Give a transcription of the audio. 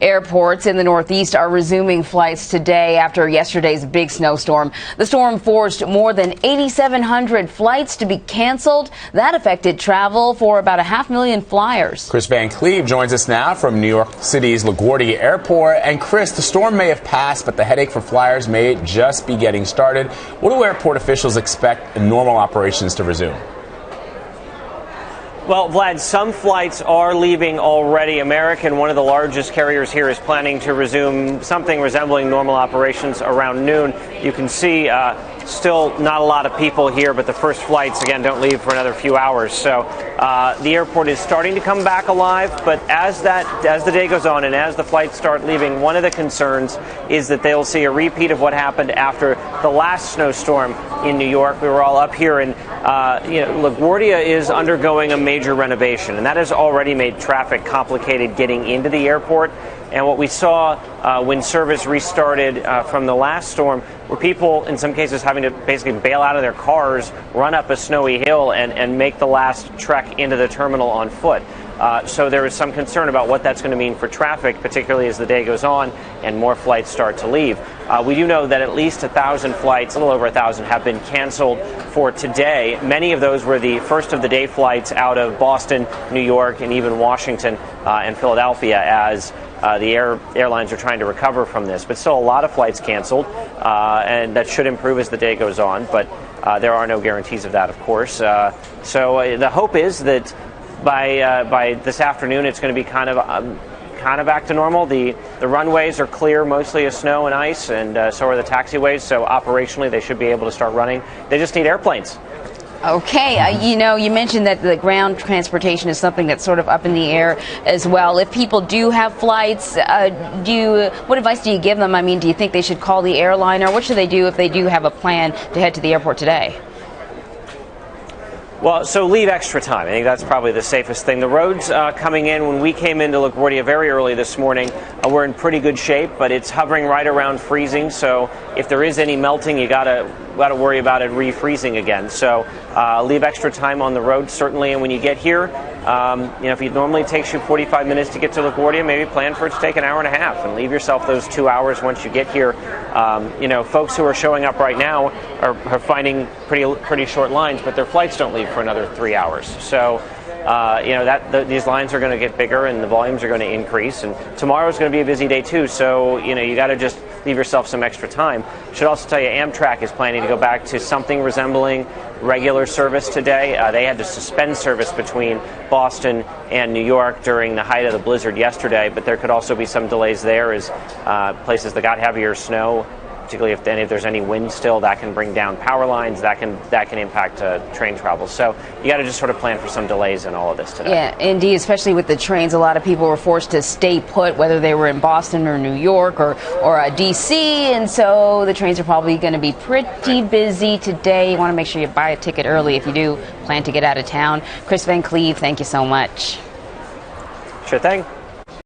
Airports in the Northeast are resuming flights today after yesterday's big snowstorm. The storm forced more than 8,700 flights to be canceled. That affected travel for about 500,000 flyers. Kris van Cleave joins us now from New York City's LaGuardia Airport. And Kris, the storm may have passed, but the headache for flyers may just be getting started. What do airport officials expect normal operations to resume? Well, Vlad, some flights are leaving already. American, one of the largest carriers here, is planning to resume something resembling normal operations around noon. You can see still not a lot of people here, but the first flights, again, don't leave for another few hours. So the airport is starting to come back alive, but as the day goes on and as the flights start leaving, one of the concerns is that they'll see a repeat of what happened after the last snowstorm in New York. We were all up here, and LaGuardia is undergoing a major renovation, and that has already made traffic complicated getting into the airport. And what we saw when service restarted from the last storm were people, in some cases, having to basically bail out of their cars, run up a snowy hill, and make the last trek into the terminal on foot. So there is some concern about what that's going to mean for traffic, particularly as the day goes on and more flights start to leave. We do know that at least 1,000 flights, a little over 1,000, have been canceled for today. Many of those were the first of the day flights out of Boston, New York, and even Washington and Philadelphia, as the airlines are trying to recover from this. But still a lot of flights canceled, and that should improve as the day goes on. But there are no guarantees of that, of course. So the hope is that by this afternoon, it's going to be kind of back to normal. The runways are clear, mostly of snow and ice, and so are the taxiways. So operationally, they should be able to start running. They just need airplanes. Okay, you mentioned that the ground transportation is something that's sort of up in the air as well. If people do have flights, what advice do you give them? I mean, do you think they should call the airline, or what should they do if they do have a plan to head to the airport today? Well, so leave extra time. I think that's probably the safest thing. The roads coming in, when we came into LaGuardia very early this morning, we're in pretty good shape, but it's hovering right around freezing. So if there is any melting, you gotta worry about it refreezing again. So leave extra time on the road, certainly. And when you get here, if it normally takes you 45 minutes to get to LaGuardia, maybe plan for it to take an hour and a half, and leave yourself those 2 hours once you get here. Folks who are showing up right now are finding pretty short lines, but their flights don't leave for another 3 hours. So these lines are going to get bigger and the volumes are going to increase, and tomorrow's going to be a busy day too. So you got to just leave yourself some extra time. Should also tell you, Amtrak is planning to go back to something resembling regular service today. They had to suspend service between Boston and New York during the height of the blizzard yesterday, but there could also be some delays there as places that got heavier snow, particularly if there's any wind still, that can bring down power lines, that can impact train travel. So you got to just sort of plan for some delays in all of this today. Yeah, indeed, especially with the trains. A lot of people were forced to stay put, whether they were in Boston or New York or D.C., and so the trains are probably going to be pretty busy today. You want to make sure you buy a ticket early if you do plan to get out of town. Kris van Cleave, thank you so much. Sure thing.